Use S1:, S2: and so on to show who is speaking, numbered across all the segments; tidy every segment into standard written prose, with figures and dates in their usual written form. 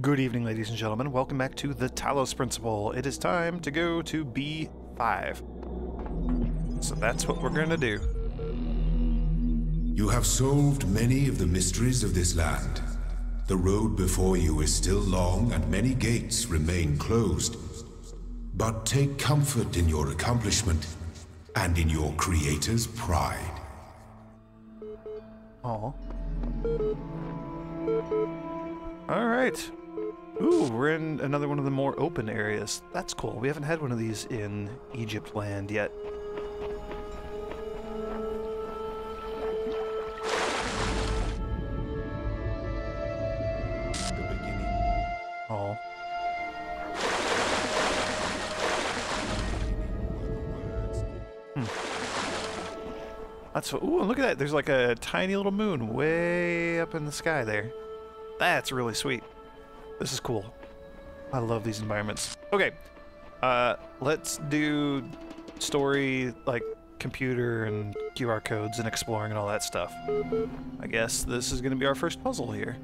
S1: Good evening, ladies and gentlemen. Welcome back to the Talos Principle. It is time to go to B-5. So that's what we're going to do.
S2: You have solved many of the mysteries of this land. The road before you is still long and many gates remain closed. But take comfort in your accomplishment and in your creator's pride.
S1: Aw. Alright. Ooh, we're in another one of the more open areas. That's cool. We haven't had one of these in Egypt land yet. The beginning. Oh. That's what, ooh, look at that. There's like a tiny little moon way up in the sky there. That's really sweet. This is cool. I love these environments. Okay, let's do story, like computer and QR codes and exploring and all that stuff. I guess this is going to be our first puzzle here.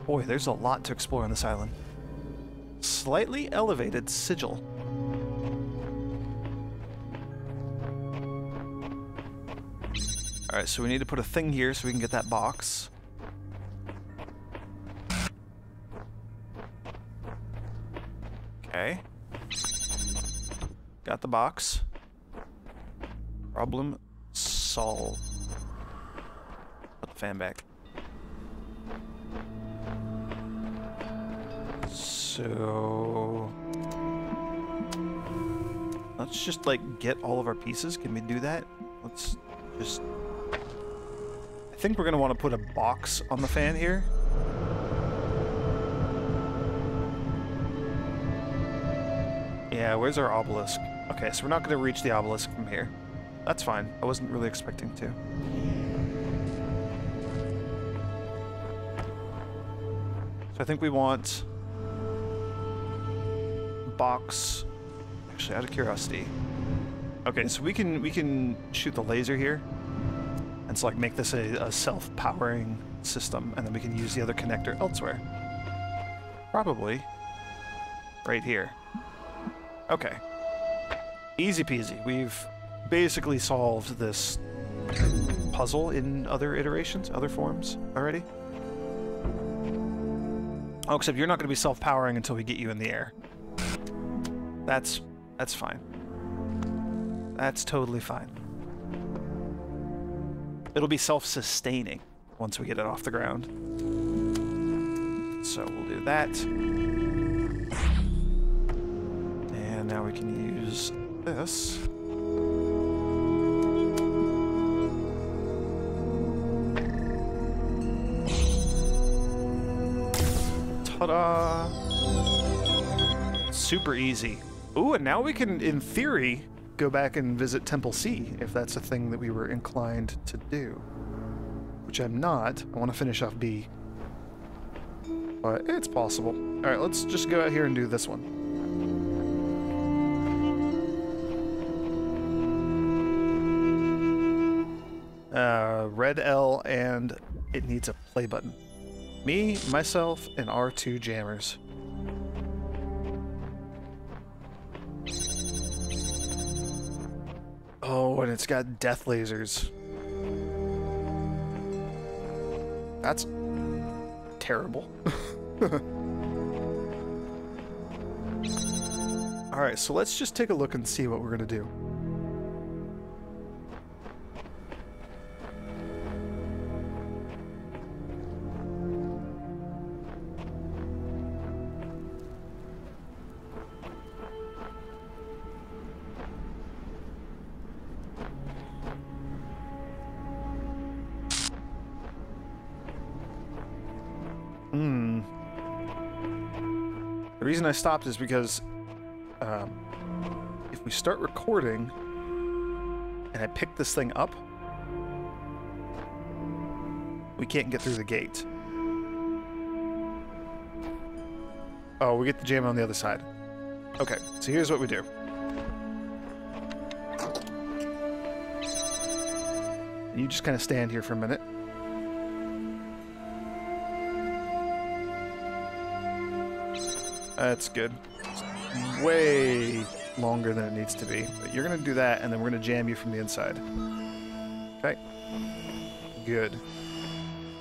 S1: Boy, there's a lot to explore on this island. Slightly elevated sigil. Alright, so we need to put a thing here so we can get that box. Okay. Got the box. Problem solved. Put the fan back. So... let's just, like, get all of our pieces. Can we do that? Let's just... I think we're going to want to put a box on the fan here. Yeah, where's our obelisk? Okay, so we're not going to reach the obelisk from here. That's fine. I wasn't really expecting to. So I think we want... box... Actually, out of curiosity. Okay, so we can shoot the laser here. And so, like, make this a self-powering system, and then we can use the other connector elsewhere. Probably right here. Okay. Easy peasy. We've basically solved this puzzle in other iterations, other forms already. Oh, except you're not going to be self-powering until we get you in the air. That's fine. That's totally fine. It'll be self-sustaining once we get it off the ground. So we'll do that. And now we can use this. Ta-da! Super easy. Ooh, and now we can, in theory, go back and visit Temple C, if that's a thing that we were inclined to do. Which I'm not. I want to finish off B. But it's possible. Alright, let's just go out here and do this one. Red L, and it needs a play button. Me, myself, and our two jammers. Oh, and it's got death lasers. That's terrible. Alright, so let's just take a look and see what we're gonna do. The reason I stopped is because if we start recording and I pick this thing up, we can't get through the gate. Oh, we get the jam on the other side. Okay, so here's what we do. You just kind of stand here for a minute. That's good. It's way longer than it needs to be. But you're going to do that, and then we're going to jam you from the inside. Okay. Good.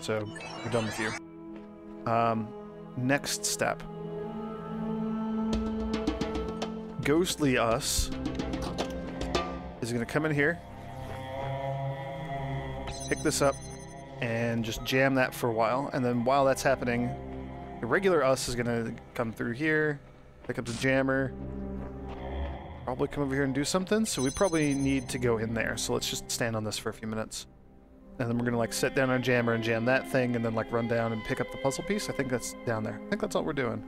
S1: So, we're done with you. Next step. Ghostly us is going to come in here, pick this up, and just jam that for a while. And then while that's happening, the regular us is going to come through here, pick up the jammer, probably come over here and do something. So we probably need to go in there. So let's just stand on this for a few minutes. And then we're going to like sit down on jammer and jam that thing and then like run down and pick up the puzzle piece. I think that's down there. I think that's all we're doing.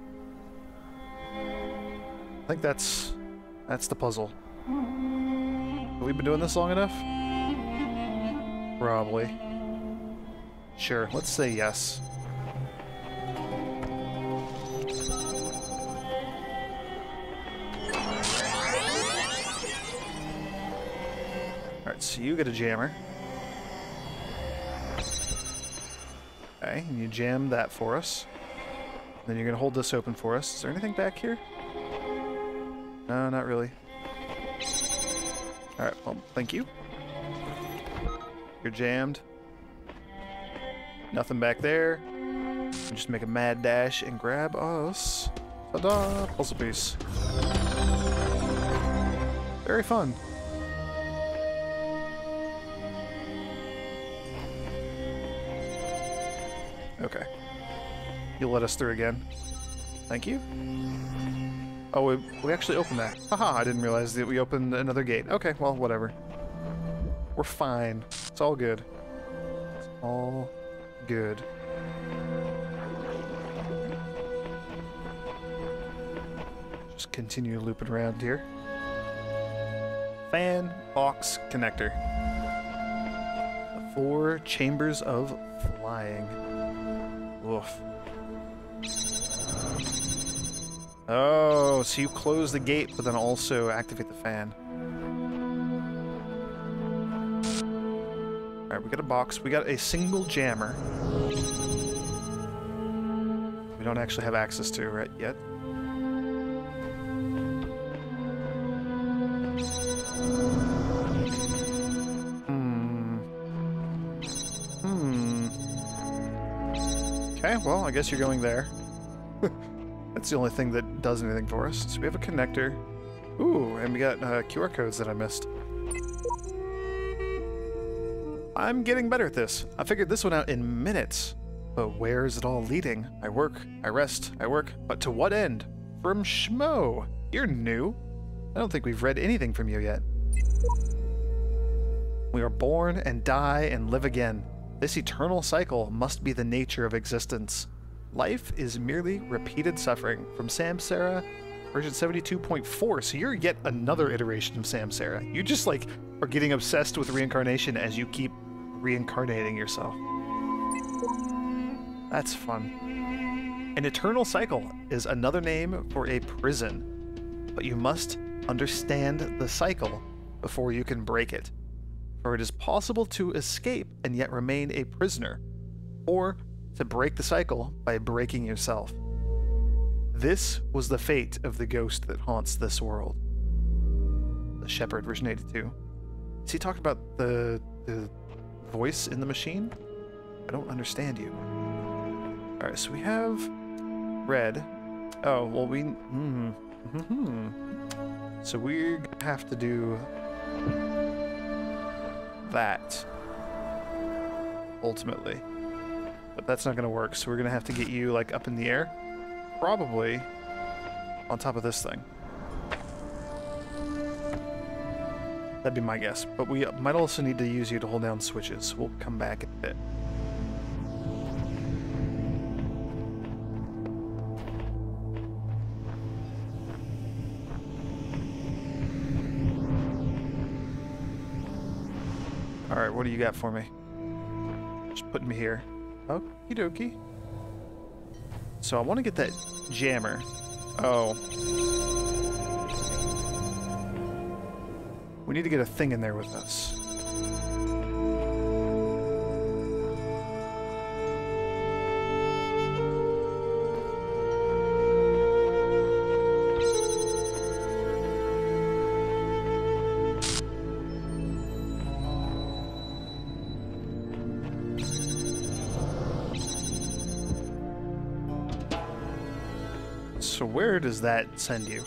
S1: I think that's the puzzle. Have we been doing this long enough? Probably. Sure, let's say yes. Alright, so you get a jammer. Okay, and you jam that for us. Then you're going to hold this open for us. Is there anything back here? No, not really. Alright, well, thank you. You're jammed. Nothing back there. Just make a mad dash and grab us. Ta-da! Puzzle piece. Very fun. Okay. You'll let us through again. Thank you. Oh, we actually opened that. Haha, I didn't realize that we opened another gate. Okay, well, whatever. We're fine. It's all good. It's all good. Just continue looping around here. Fan box connector. The 4 chambers of flying. Oof. Oh, so you close the gate, but then also activate the fan. Alright, we got a box. We got a single jammer. We don't actually have access to it yet. Okay, well, I guess you're going there. That's the only thing that does anything for us. So we have a connector. Ooh, and we got QR codes that I missed. I'm getting better at this. I figured this one out in minutes. But where is it all leading? I work, I rest, I work. But to what end? From Schmo. You're new. I don't think we've read anything from you yet. We are born and die and live again. This eternal cycle must be the nature of existence. Life is merely repeated suffering. From Samsara, version 72.4. So you're yet another iteration of Samsara. You just like are getting obsessed with reincarnation as you keep reincarnating yourself. That's fun. An eternal cycle is another name for a prison, but you must understand the cycle before you can break it. For it is possible to escape and yet remain a prisoner, or to break the cycle by breaking yourself. This was the fate of the ghost that haunts this world. The Shepherd, version 82. Is he talking about the voice in the machine? I don't understand you. Alright, so we have red. Oh, well So we're gonna have to do that ultimately. But that's not gonna work, so we're gonna have to get you like up in the air. Probably on top of this thing. That'd be my guess. But we might also need to use you to hold down switches. We'll come back in a bit. Alright, what do you got for me? Just putting me here. Okie dokie. So I want to get that jammer. Oh. We need to get a thing in there with us. So where does that send you?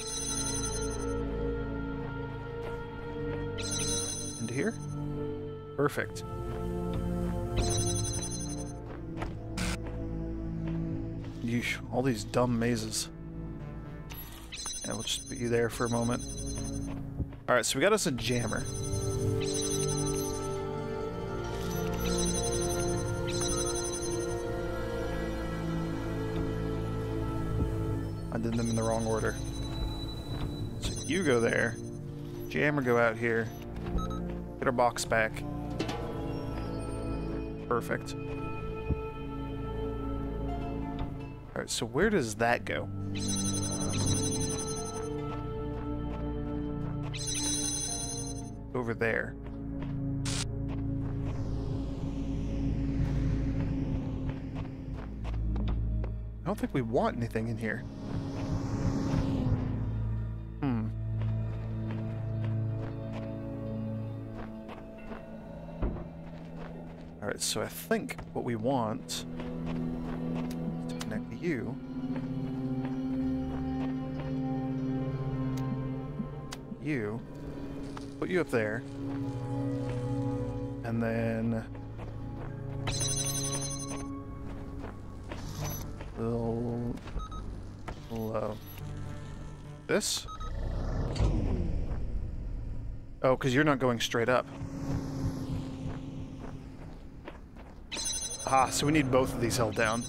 S1: Into here? Perfect. Yeesh, all these dumb mazes. Yeah, we'll just put you there for a moment. Alright, so we got us a jammer. I did them in the wrong order. So you go there. Jammer go out here. Get our box back. Perfect. Alright, so where does that go? Over there. I don't think we want anything in here. Alright, so I think what we want is to connect you. You. Put you up there. And then little this? Oh, because you're not going straight up. Ah, so we need both of these held down.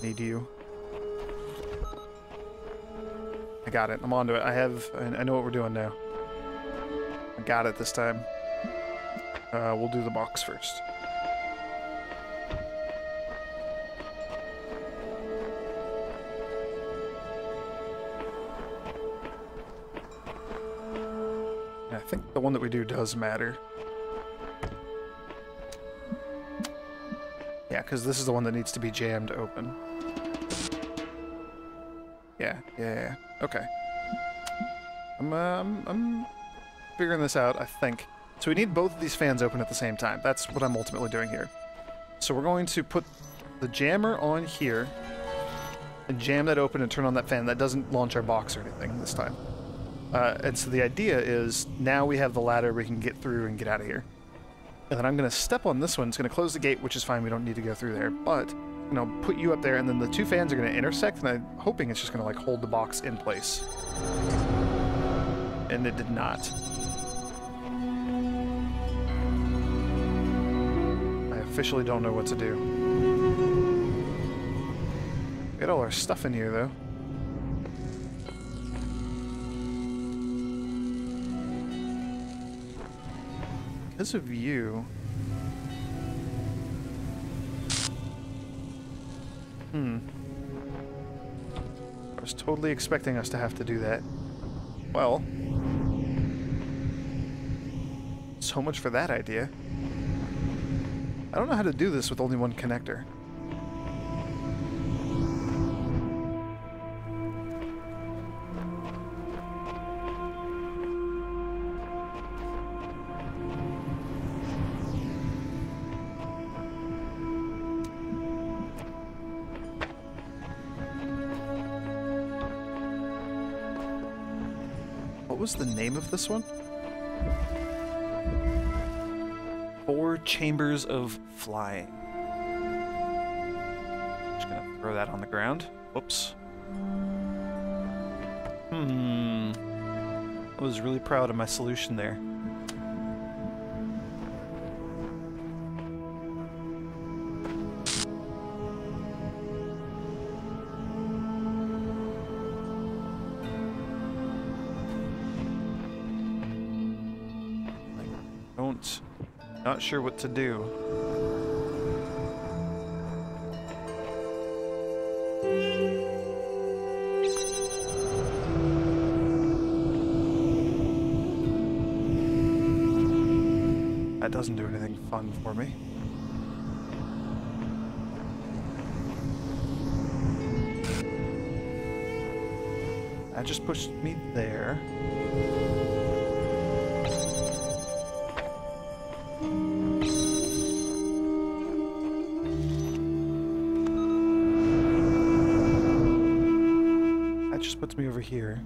S1: Need you. I got it. I'm onto it. I know what we're doing now. I got it this time. We'll do the box first. I think the one that we do does matter. Yeah, because this is the one that needs to be jammed open. Yeah. Okay. I'm figuring this out, I think. So we need both of these fans open at the same time. That's what I'm ultimately doing here. So we're going to put the jammer on here and jam that open and turn on that fan. That doesn't launch our box or anything this time. And so the idea is now we have the ladder we can get through and get out of here. And then I'm going to step on this one. It's going to close the gate, which is fine. We don't need to go through there. But, you know, put you up there, and then the two fans are going to intersect, and I'm hoping it's just going to, like, hold the box in place. And it did not. I officially don't know what to do. We got all our stuff in here, though. Because of you... I was totally expecting us to have to do that. Well... so much for that idea. I don't know how to do this with only one connector. What was the name of this one? 4 Chambers of Flying. Just gonna throw that on the ground. Whoops. I was really proud of my solution there. Not sure what to do. That doesn't do anything fun for me. That just pushed me there. That just puts me over here.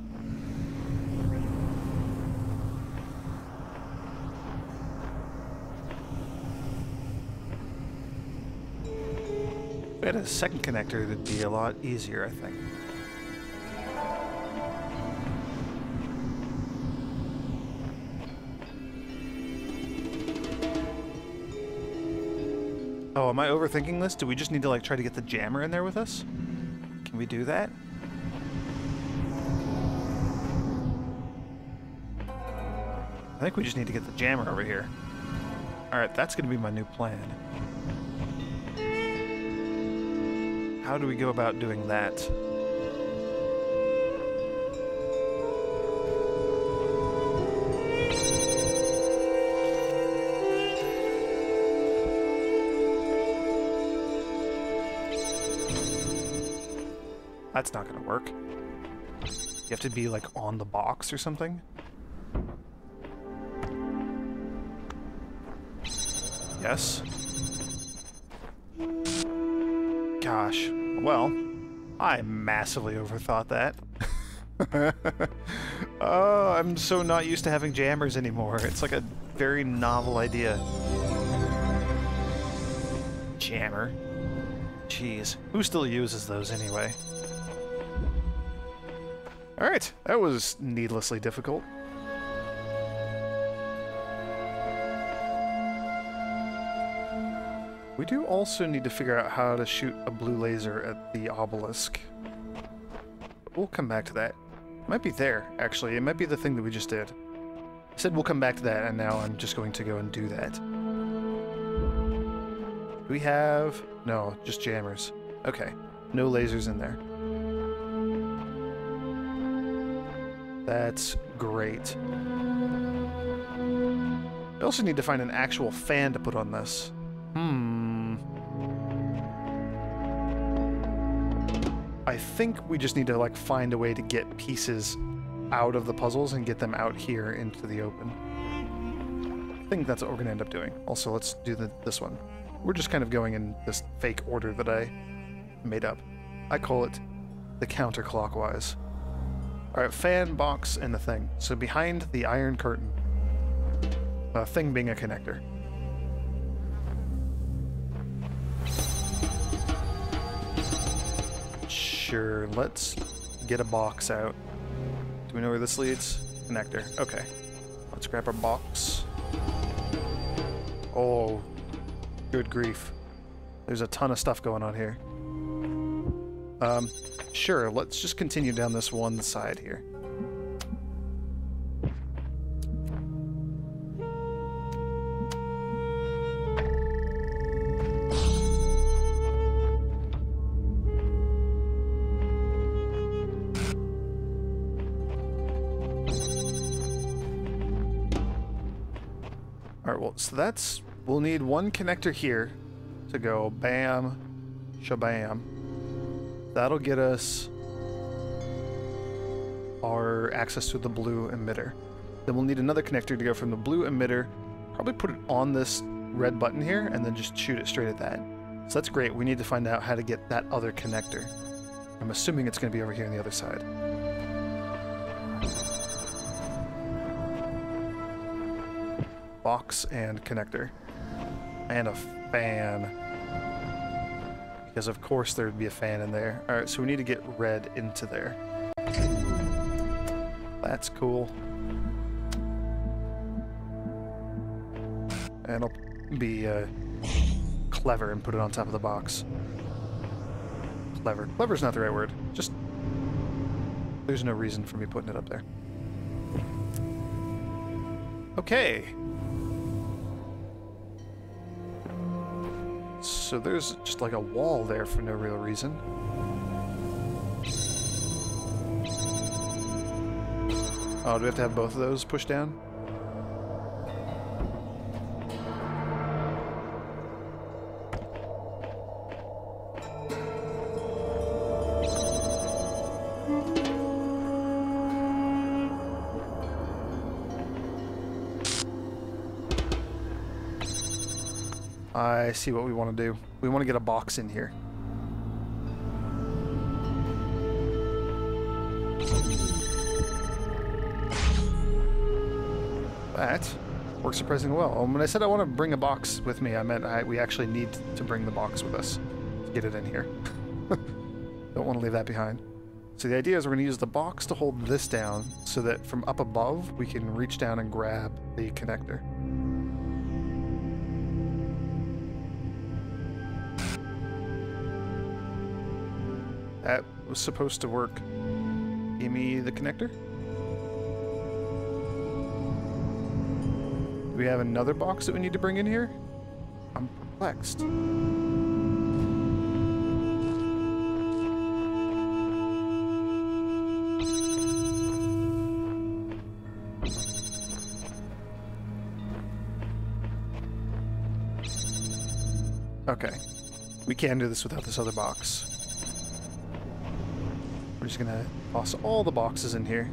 S1: If we had a second connector, it'd be a lot easier, I think. Oh, am I overthinking this? Do we just need to, like, try to get the jammer in there with us? Can we do that? I think we just need to get the jammer over here. Alright, that's gonna be my new plan. How do we go about doing that? That's not gonna work. You have to be, like, on the box or something? Yes. Gosh. Well, I massively overthought that. Oh, I'm so not used to having jammers anymore. It's like a very novel idea. Jammer. Jeez. Who still uses those anyway? Alright, that was needlessly difficult. We do also need to figure out how to shoot a blue laser at the obelisk. But we'll come back to that. It might be there, actually. It might be the thing that we just did. I said we'll come back to that, and now I'm just going to go and do that. Do we have... No, just jammers. Okay, no lasers in there. That's great. I also need to find an actual fan to put on this. I think we just need to, like, find a way to get pieces out of the puzzles and get them out here into the open. I think that's what we're going to end up doing. Also, let's do this one. We're just kind of going in this fake order that I made up. I call it the counterclockwise. Alright, fan, box, and the thing. So behind the iron curtain. Thing being a connector. Sure, let's get a box out. Do we know where this leads? Connector. Okay. Let's grab our box. Oh, good grief. There's a ton of stuff going on here. Sure, let's just continue down this one side here. Alright, well, so that's... We'll need one connector here to go bam, shabam. That'll get us our access to the blue emitter. Then we'll need another connector to go from the blue emitter, probably put it on this red button here, and then just shoot it straight at that. So that's great. We need to find out how to get that other connector. I'm assuming it's going to be over here on the other side. Box and connector. And a fan. Because of course there'd be a fan in there. Alright, so we need to get red into there. That's cool. And I'll be clever and put it on top of the box. Clever. Clever's not the right word. Just... There's no reason for me putting it up there. Okay. So there's just like a wall there for no real reason. Oh, do we have to have both of those pushed down? I see what we want to do. We want to get a box in here. That works surprisingly well. When I said I want to bring a box with me, I meant we actually need to bring the box with us to get it in here. Don't want to leave that behind. So the idea is we're going to use the box to hold this down so that from up above we can reach down and grab the connector. That was supposed to work. Give me the connector. Do we have another box that we need to bring in here? I'm perplexed. Okay. We can do this without this other box. We're just gonna toss all the boxes in here.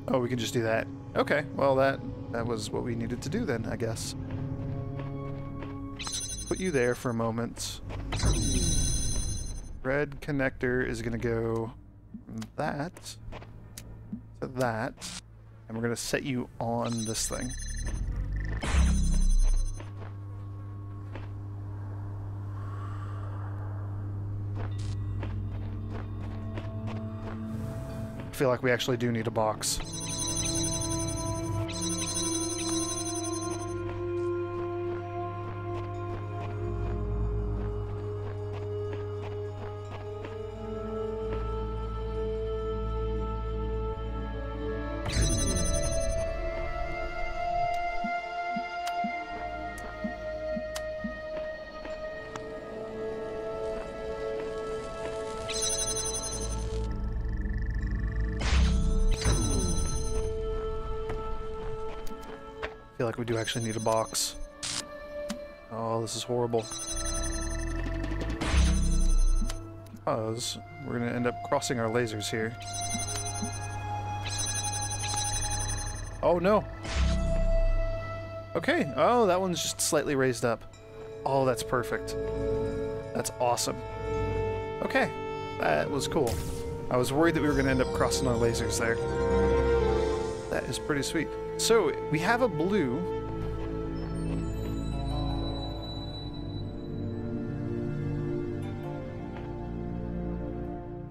S1: Oh, we can just do that. Okay, well that was what we needed to do then, I guess. Put you there for a moment. Red connector is gonna go from that to that, and we're gonna set you on this thing. I feel like we actually do need a box. I feel like we do actually need a box. Oh, this is horrible. Because we're going to end up crossing our lasers here. Oh, no. Okay. Oh, that one's just slightly raised up. Oh, that's perfect. That's awesome. Okay. That was cool. I was worried that we were going to end up crossing our lasers there. That is pretty sweet. So, we have a blue.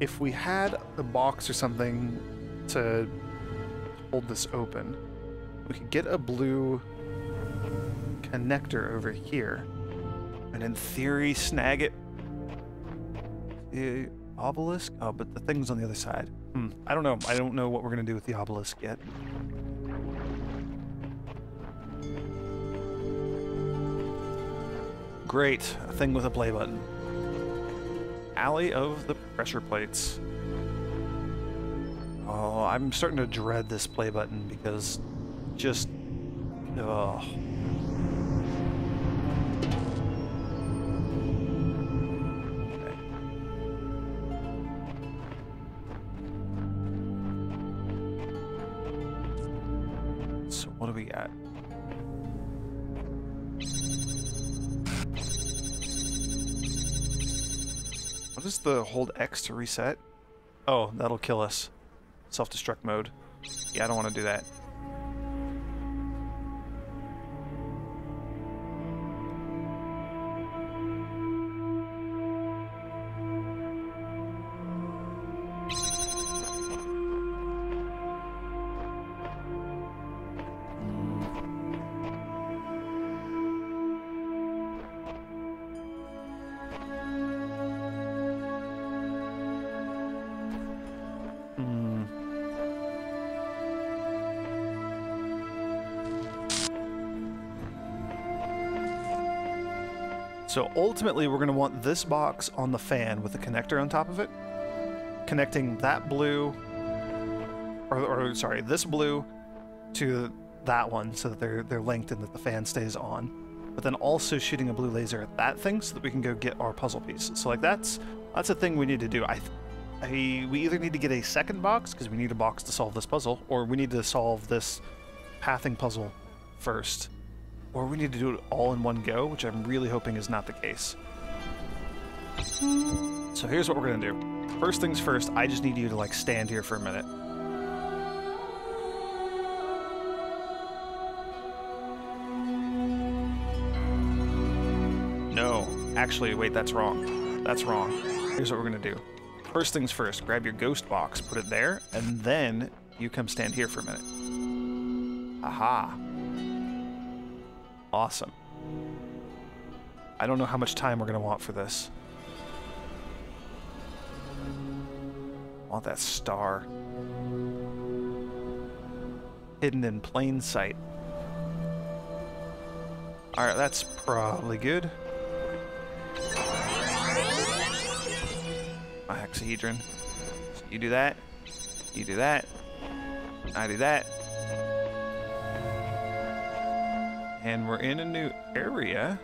S1: If we had a box or something to hold this open, we could get a blue connector over here, and in theory snag it. The obelisk? Oh, but the thing's on the other side. I don't know. I don't know what we're going to do with the obelisk yet. Great. A thing with a play button. Alley of the pressure plates. Oh, I'm starting to dread this play button because just... oh. Okay. So what do we got? What is the hold X to reset? Oh, that'll kill us. Self-destruct mode. Yeah, I don't want to do that. So ultimately, we're going to want this box on the fan with the connector on top of it, connecting that blue, or sorry, this blue to that one so that they're linked and that the fan stays on. But then also shooting a blue laser at that thing so that we can go get our puzzle piece. So like that's a thing we need to do. we either need to get a second box, because we need a box to solve this puzzle, or we need to solve this pathing puzzle first. Or we need to do it all in one go, which I'm really hoping is not the case. So here's what we're gonna do. First things first, I just need you to, like, stand here for a minute. No. Actually, wait, that's wrong. That's wrong. Here's what we're gonna do. First things first, grab your ghost box, put it there, and then you come stand here for a minute. Aha. Awesome. I don't know how much time we're gonna want for this. I want that star. Hidden in plain sight. Alright, that's probably good. A hexahedron. So you do that. You do that. I do that. And we're in a new area.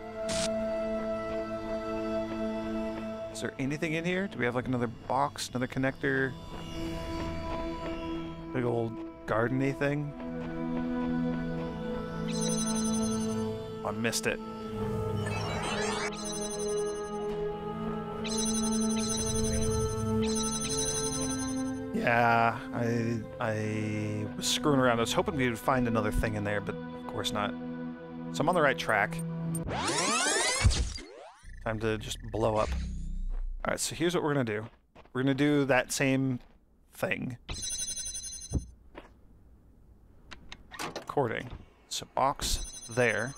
S1: Is there anything in here? Do we have like another box, another connector? Big old garden-y thing? Oh, I missed it. Yeah, I was screwing around. I was hoping we would find another thing in there, but of course not. So I'm on the right track. Time to just blow up. Alright, so here's what we're gonna do. We're gonna do that same thing. Recording. So box there.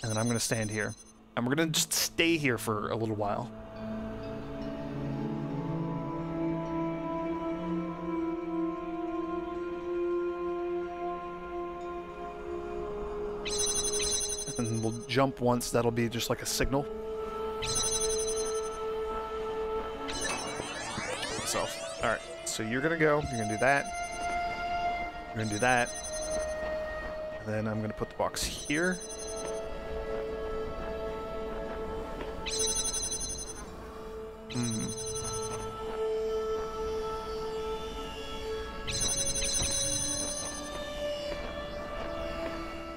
S1: And then I'm gonna stand here. And we're gonna just stay here for a little while. And we'll jump once, that'll be just like a signal. Alright, so you're gonna go, you're gonna do that. You're gonna do that. And then I'm gonna put the box here.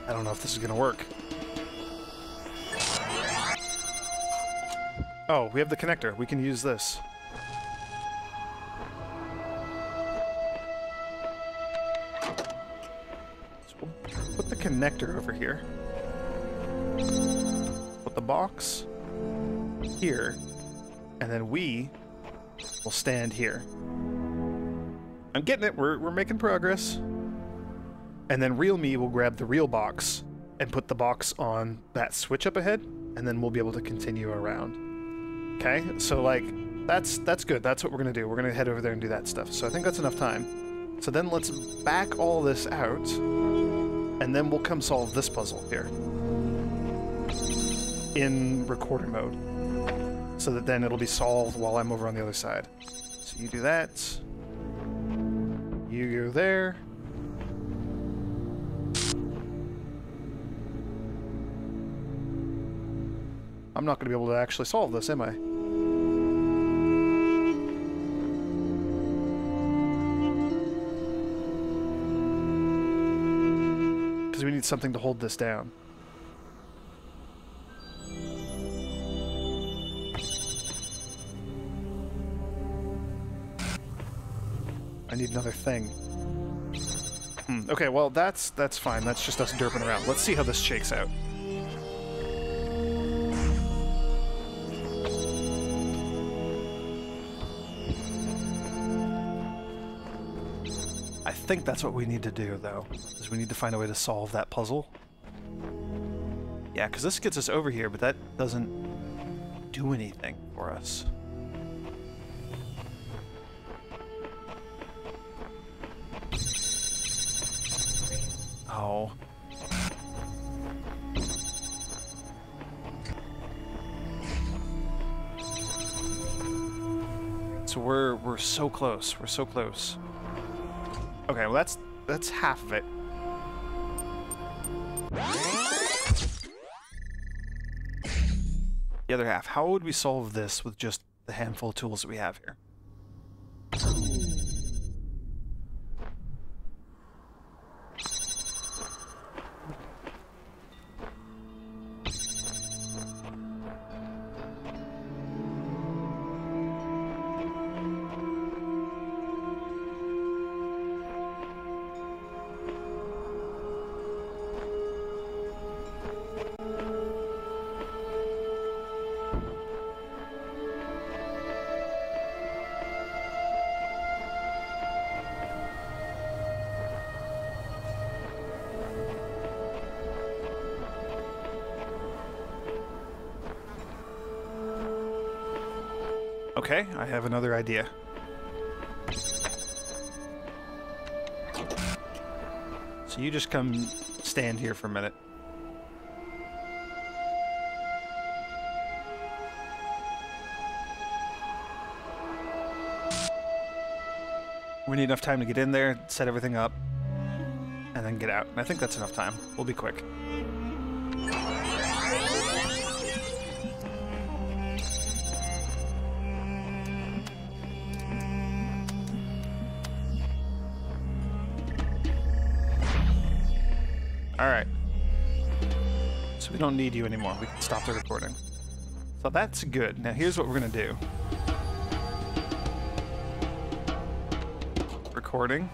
S1: I don't know if this is gonna work. Oh, we have the connector. We can use this. So we'll put the connector over here. Put the box here. And then we will stand here. I'm getting it. We're making progress. And then real me will grab the real box and put the box on that switch up ahead, and then we'll be able to continue around. Okay, so like, that's good. That's what we're gonna do. We're gonna head over there and do that stuff. So I think that's enough time. So then let's back all this out, and then we'll come solve this puzzle here in recorder mode, so that then it'll be solved while I'm over on the other side. So you do that. You go there. I'm not going to be able to actually solve this, am I? Because we need something to hold this down. I need another thing. Okay, well, that's fine. That's just us derping around. Let's see how this shakes out. I think that's what we need to do, though, is we need to find a way to solve that puzzle. Yeah, because this gets us over here, but that doesn't do anything for us. Oh. So we're so close. We're so close. Okay, well that's half of it. The other half. How would we solve this with just the handful of tools that we have here? Okay, I have another idea. So you just come stand here for a minute. We need enough time to get in there, set everything up, and then get out. And I think that's enough time. We'll be quick. Alright. So we don't need you anymore. We can stop the recording. So that's good. Now here's what we're going to do. Recording.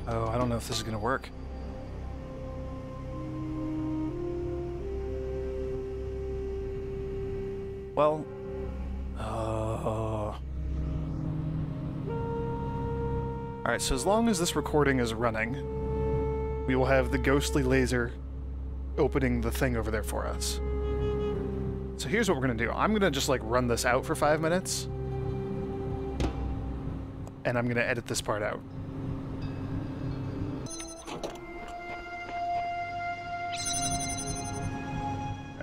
S1: Oh, I don't know if this is going to work. Well... Alright, so as long as this recording is running, we will have the ghostly laser opening the thing over there for us. So here's what we're going to do. I'm going to just like run this out for 5 minutes. And I'm going to edit this part out.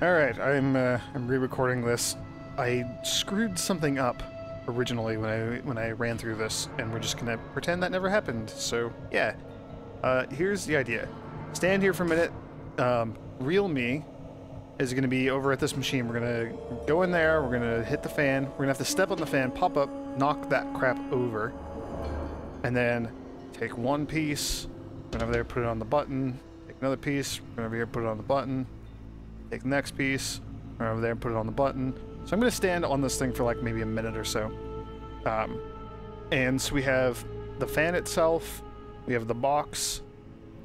S1: Alright, I'm re-recording this. I screwed something up originally when I ran through this, and we're just gonna pretend that never happened. So yeah, here's the idea. Stand here for a minute. Real me is gonna be over at this machine. We're gonna go in there. We're gonna hit the fan. We're gonna have to step on the fan, pop up, knock that crap over, and then take one piece, run over there, put it on the button. Take another piece, run over here, put it on the button. Take the next piece, run over there, and put it on the button. So I'm going to stand on this thing for like maybe a minute or so. And so we have the fan itself, we have the box,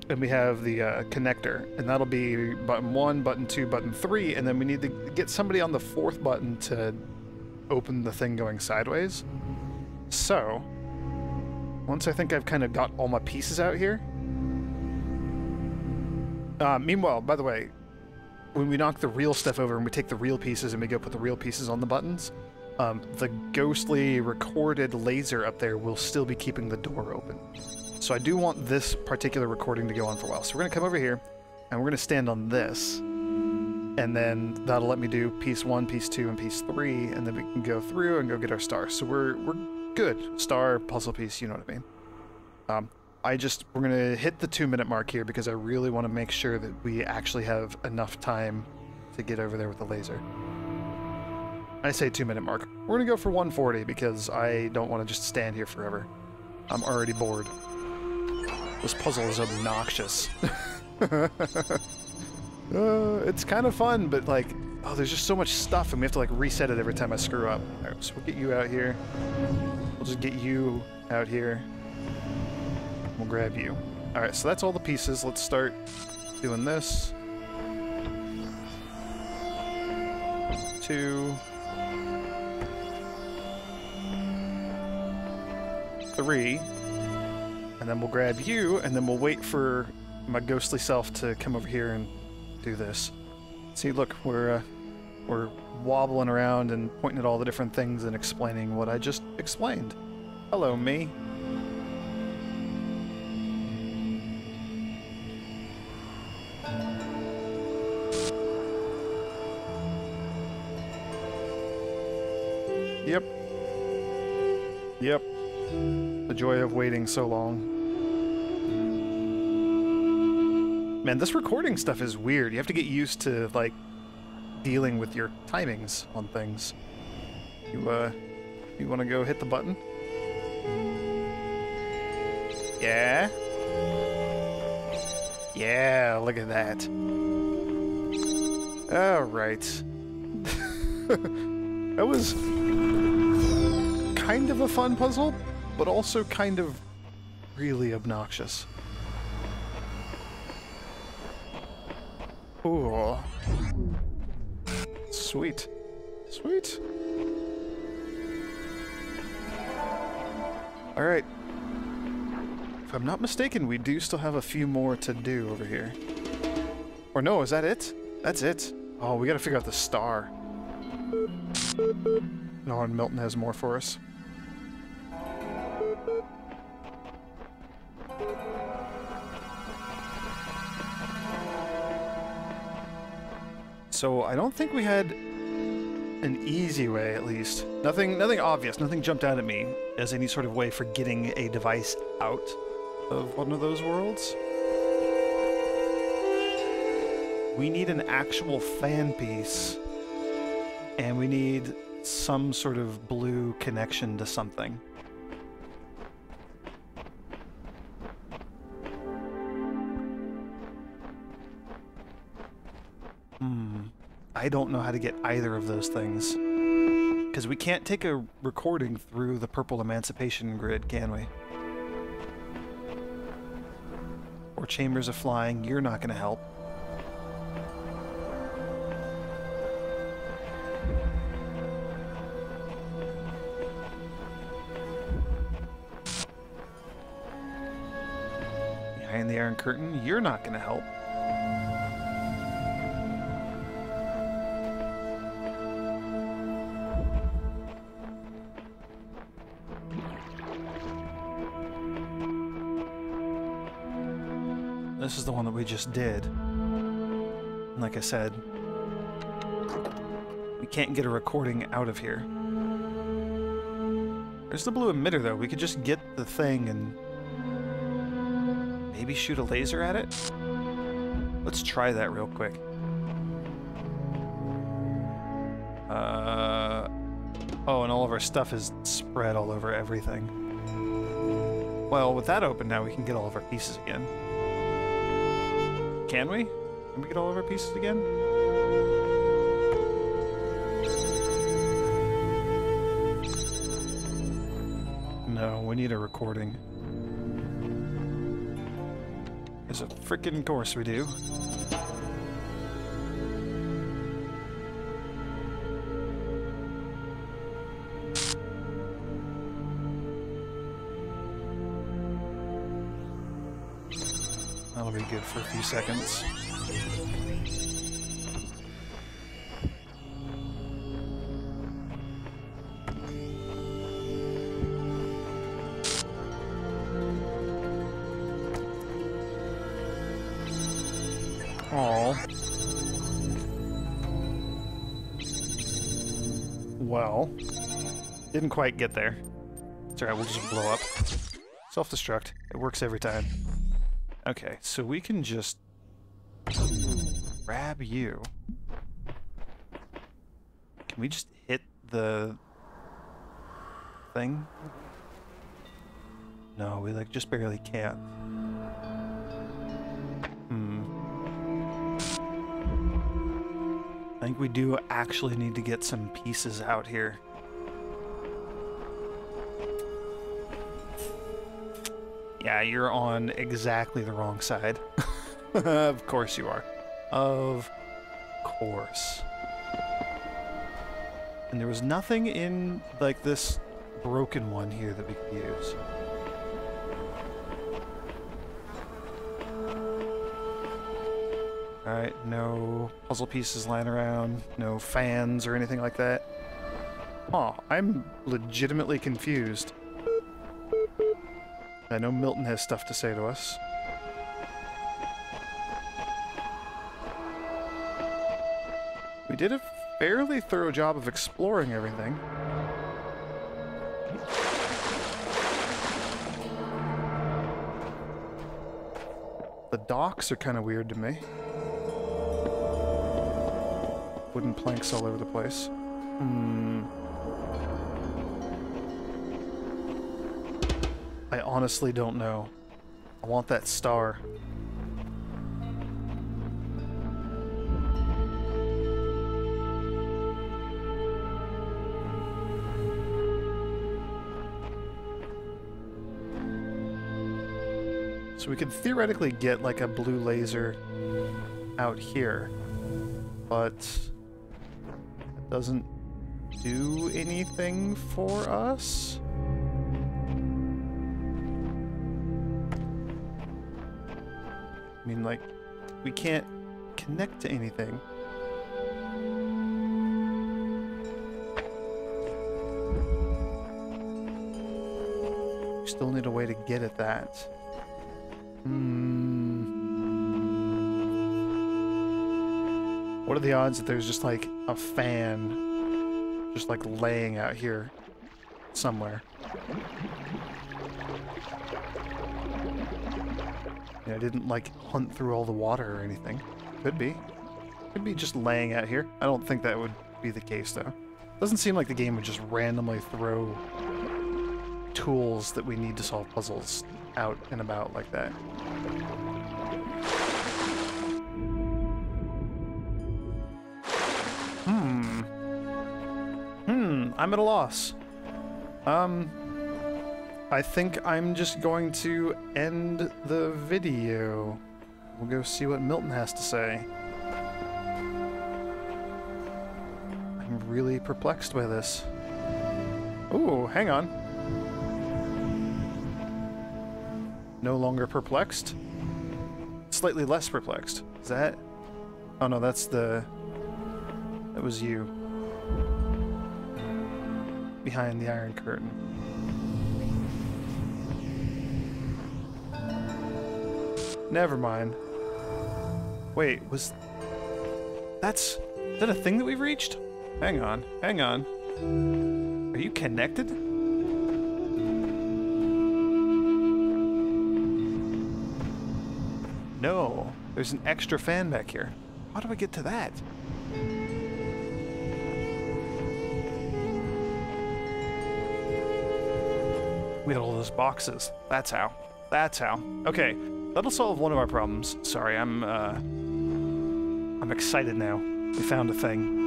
S1: and we have the connector. And that'll be button 1, button 2, button 3, and then we need to get somebody on the 4th button to open the thing going sideways. So, once I think I've kind of got all my pieces out here... meanwhile, by the way, when we knock the real stuff over and we take the real pieces and we go put the real pieces on the buttons, the ghostly recorded laser up there will still be keeping the door open. So I do want this particular recording to go on for a while. So we're going to come over here and we're going to stand on this, and then that'll let me do piece 1, piece 2, and piece 3, and then we can go through and go get our star. So we're good. Star, puzzle piece, you know what I mean. We're gonna hit the 2-minute mark here because I really want to make sure that we actually have enough time to get over there with the laser. I say 2-minute mark. We're gonna go for 1:40 because I don't want to just stand here forever. I'm already bored. This puzzle is obnoxious. It's kind of fun, but like, oh, there's just so much stuff and we have to like reset it every time I screw up. Alright, so we'll get you out here. We'll just get you out here. We'll grab you. Alright, so that's all the pieces. Let's start doing this. 2, 3, and then we'll grab you, and then we'll wait for my ghostly self to come over here and do this. See, look, we're wobbling around and pointing at all the different things and explaining what I just explained. Hello, me. Yep. Yep. The joy of waiting so long. Man, this recording stuff is weird. You have to get used to, like, dealing with your timings on things. You want to go hit the button? Yeah? Yeah, look at that. Alright. That was kind of a fun puzzle, but also kind of really obnoxious. Ooh. Sweet. Sweet. Alright. If I'm not mistaken, we do still have a few more to do over here. Or no, is that it? That's it. Oh, we gotta figure out the star. No, and Milton has more for us. So I don't think we had an easy way, at least. Nothing obvious, nothing jumped out at me as any sort of way for getting a device out of one of those worlds. We need an actual fan piece, and we need some sort of blue connection to something. I don't know how to get either of those things. Because we can't take a recording through the purple emancipation grid, can we? Or chambers of flying, you're not going to help. Behind the Iron Curtain, you're not going to help. This is the one that we just did. And like I said, we can't get a recording out of here. There's the blue emitter, though. We could just get the thing and maybe shoot a laser at it? Let's try that real quick. Oh, and all of our stuff is spread all over everything. Well, with that open now, we can get all of our pieces again. Can we? Can we get all of our pieces again? No, we need a recording. There's a frickin' course we do. That'll be good for a few seconds. Aww. Well, didn't quite get there. It's alright, we'll just blow up. Self-destruct. It works every time. Okay, so we can just grab you. Can we just hit the thing? No, we like just barely can. I think we do actually need to get some pieces out here. Yeah, you're on exactly the wrong side. Of course you are. Of course. And there was nothing in, like, this broken one here that we could use. Alright, no puzzle pieces lying around, no fans or anything like that. Oh, I'm legitimately confused. I know Milton has stuff to say to us. We did a fairly thorough job of exploring everything. The docks are kind of weird to me. Wooden planks all over the place. I honestly don't know. I want that star. So we could theoretically get like a blue laser out here, but it doesn't do anything for us. I mean, like, we can't connect to anything. Still need a way to get at that. What are the odds that there's just like a fan just like laying out here somewhere? I didn't like hunt through all the water or anything. Could be. Could be just laying out here. I don't think that would be the case though. Doesn't seem like the game would just randomly throw tools that we need to solve puzzles out and about like that. I'm at a loss. I think I'm just going to end the video. We'll go see what Milton has to say. I'm really perplexed by this. Ooh, hang on. No longer perplexed? Slightly less perplexed. Is that... Oh no, that's the... That was you. Behind the Iron Curtain. Never mind. Wait, was... That's... Is that a thing that we've reached? Hang on, hang on. Are you connected? No, there's an extra fan back here. How do I get to that? We had all those boxes. That's how. That's how. Okay, that'll solve one of our problems. Sorry, I'm excited now. We found a thing.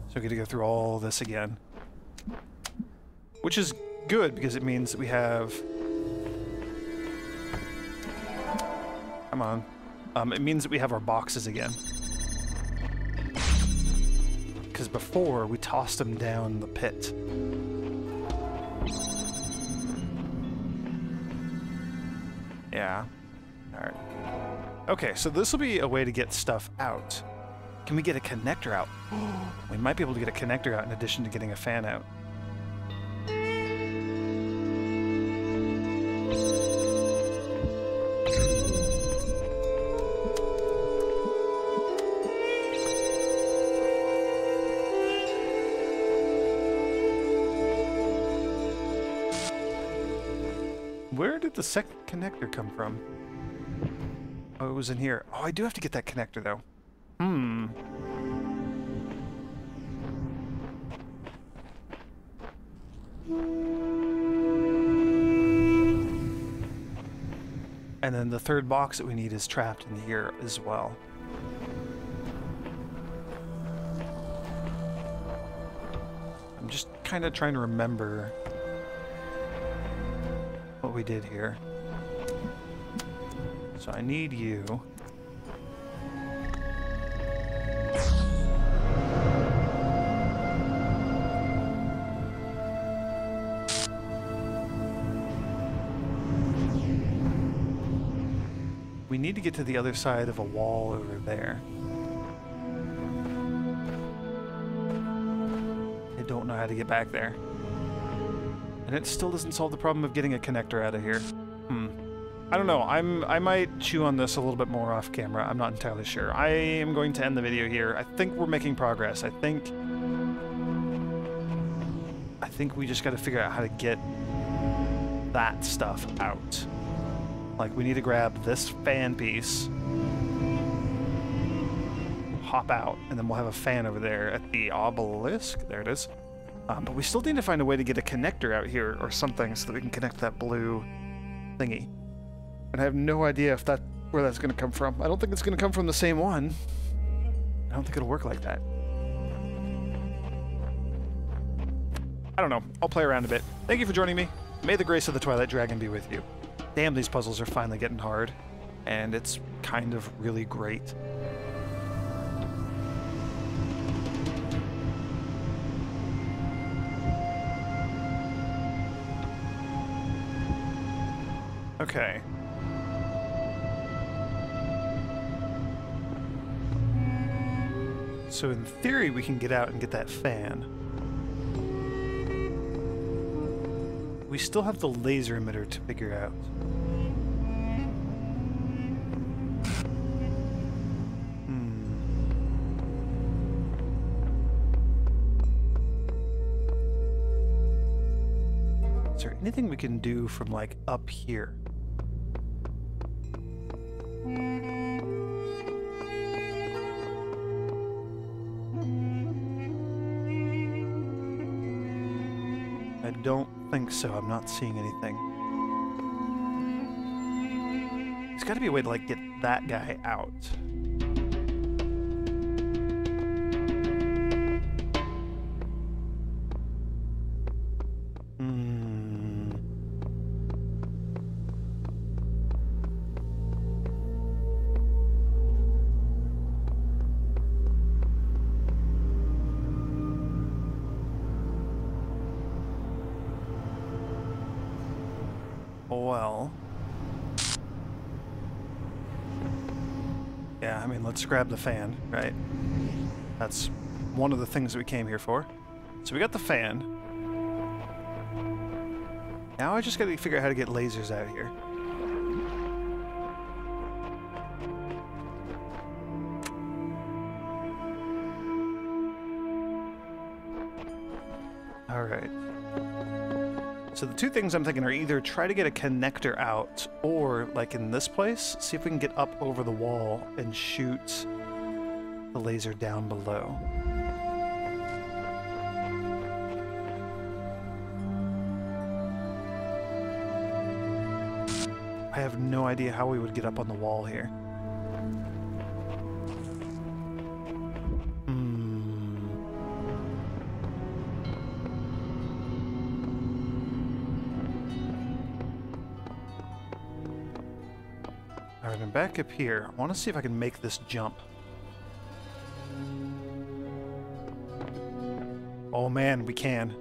S1: So we get to go through all this again. Which is good, because it means that we have... Come on. It means that we have our boxes again. Because before, we tossed them down the pit. Yeah. Alright. Okay, so this will be a way to get stuff out. Can we get a connector out? We might be able to get a connector out in addition to getting a fan out. Where did the second connector come from? Oh, it was in here. Oh, I do have to get that connector, though. And then the third box that we need is trapped in here as well. I'm just kind of trying to remember what we did here. So I need you. We need to get to the other side of a wall over there. I don't know how to get back there. And it still doesn't solve the problem of getting a connector out of here. I don't know. I might chew on this a little bit more off camera. I'm not entirely sure. I am going to end the video here. I think we're making progress. I think we just got to figure out how to get that stuff out. Like, we need to grab this fan piece, hop out, and then we'll have a fan over there at the obelisk. There it is. But we still need to find a way to get a connector out here or something so that we can connect that blue thingy. And I have no idea if where that's going to come from. I don't think it's going to come from the same one. I don't think it'll work like that. I don't know. I'll play around a bit. Thank you for joining me. May the grace of the Twilight Dragon be with you. Damn, these puzzles are finally getting hard. And it's kind of really great. Okay. So in theory, we can get out and get that fan. We still have the laser emitter to figure out. Is there anything we can do from, like, up here? I don't think so. I'm not seeing anything. There's got to be a way to, like, get that guy out. Well, yeah, I mean, let's grab the fan, right? That's one of the things that we came here for. So we got the fan. Now I just gotta figure out how to get lasers out here. All right. So the two things I'm thinking are either try to get a connector out, or, like in this place, see if we can get up over the wall and shoot the laser down below. I have no idea how we would get up on the wall here. Alright, I'm back up here. I want to see if I can make this jump. Oh man, we can.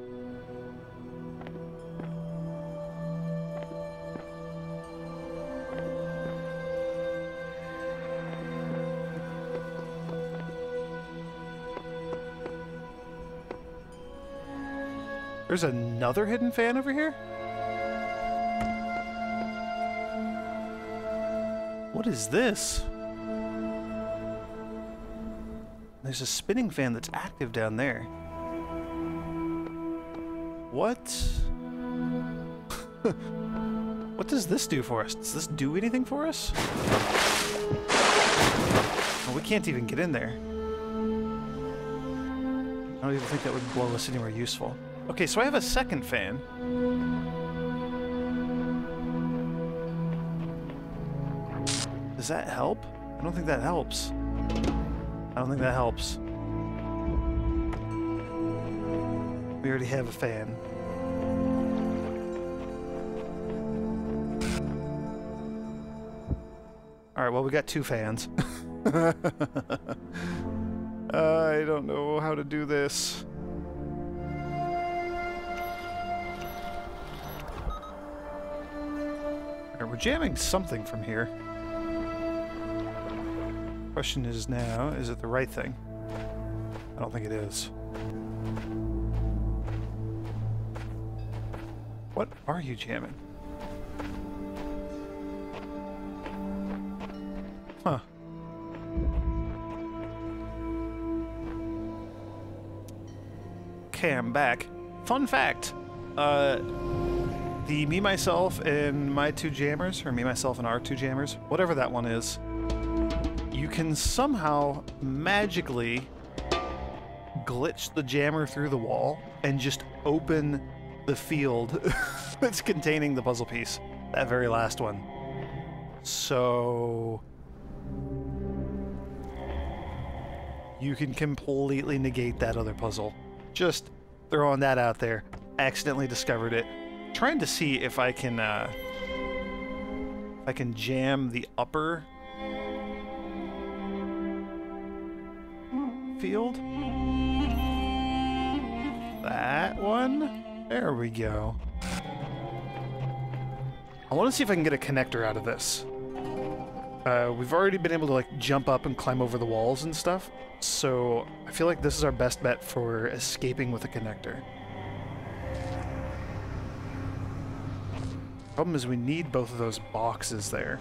S1: There's another hidden fan over here? What is this? There's a spinning fan that's active down there. What? What does this do for us? Does this do anything for us? Oh, we can't even get in there. I don't even think that would blow us anywhere useful. Okay, so I have a second fan. Does that help? I don't think that helps. I don't think that helps. We already have a fan. Alright, well, we got two fans. I don't know how to do this. We're jamming something from here. Question is now, is it the right thing? I don't think it is. What are you jamming? Huh. Okay, I'm back. Fun fact. The me, myself, and my two jammers, or me, myself, and our two jammers, whatever that one is, you can somehow magically glitch the jammer through the wall and just open the field that's containing the puzzle piece. That very last one. So you can completely negate that other puzzle. Just throwing that out there. Accidentally discovered it. Trying to see if I can jam the upper field. That one. There we go. I want to see if I can get a connector out of this. We've already been able to like jump up and climb over the walls and stuff, so I feel like this is our best bet for escaping with a connector. Problem is we need both of those boxes there.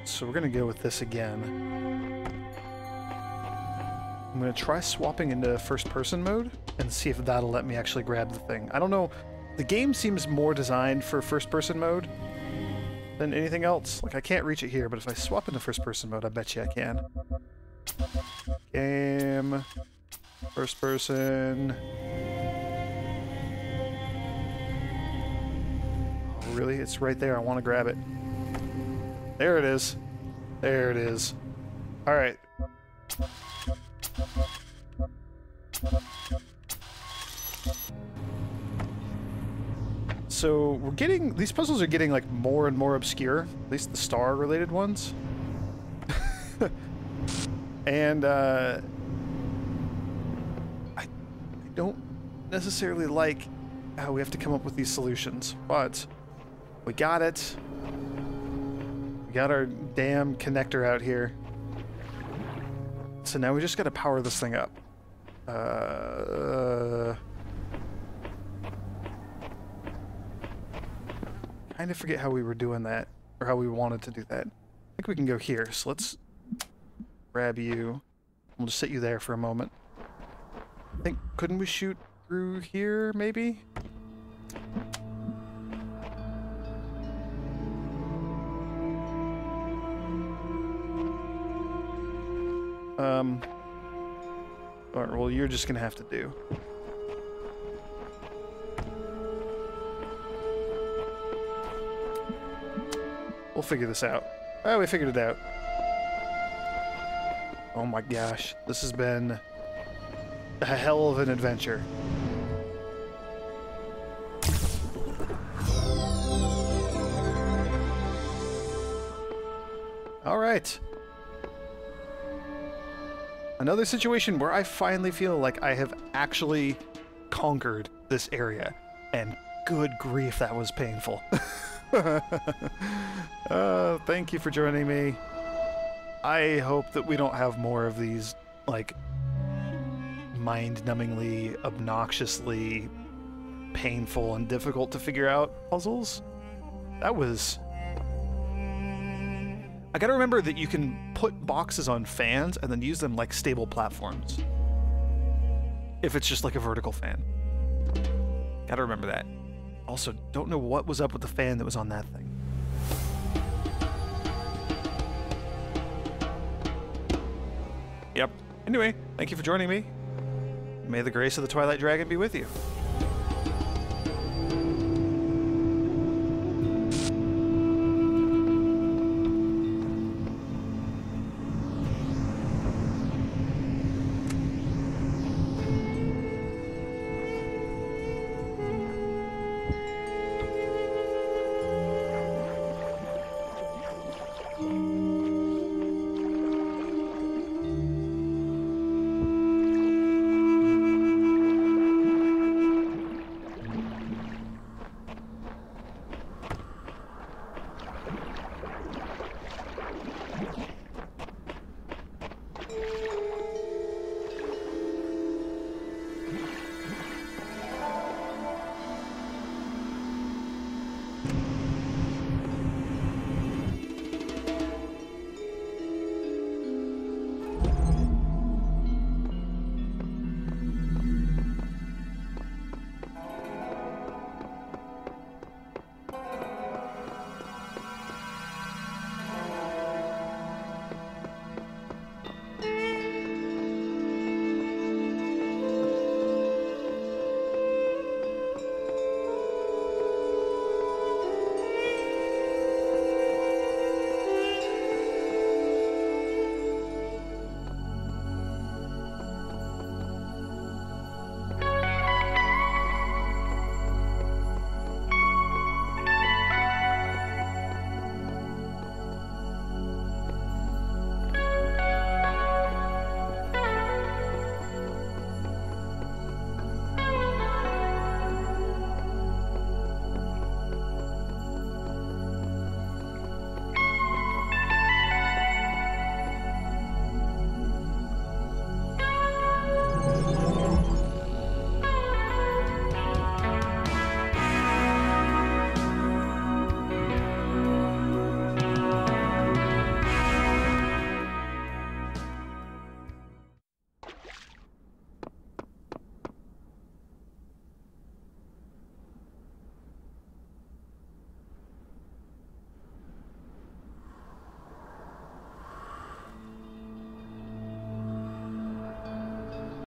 S1: So we're gonna go with this again. I'm gonna try swapping into first-person mode and see if that'll let me actually grab the thing. I don't know, the game seems more designed for first-person mode than anything else. Like, I can't reach it here, but if I swap into first-person mode, I bet you I can. Game, first-person. Oh, really? It's right there. I want to grab it. There it is. There it is. All right. So we're getting, these puzzles are getting like more and more obscure, at least the star related ones. And I don't necessarily like how we have to come up with these solutions, but we got it. We got our damn connector out here. So now we just gotta power this thing up. Kind of forget how we were doing that, or how we wanted to do that. I think we can go here, so let's grab you. We'll just sit you there for a moment. I think, couldn't we shoot through here, maybe? Alright, well, you're just gonna have to do. We'll figure this out. Oh, we figured it out. Oh my gosh, this has been a hell of an adventure. Alright. Another situation where I finally feel like I have actually conquered this area. And good grief, that was painful. Thank you for joining me. I hope that we don't have more of these, like, mind-numbingly, obnoxiously painful and difficult to figure out puzzles. That was... I gotta remember that you can put boxes on fans and then use them like stable platforms. If it's just like a vertical fan. Gotta remember that. Also, don't know what was up with the fan that was on that thing. Yep. Anyway, thank you for joining me. May the grace of the Twilight Dragon be with you.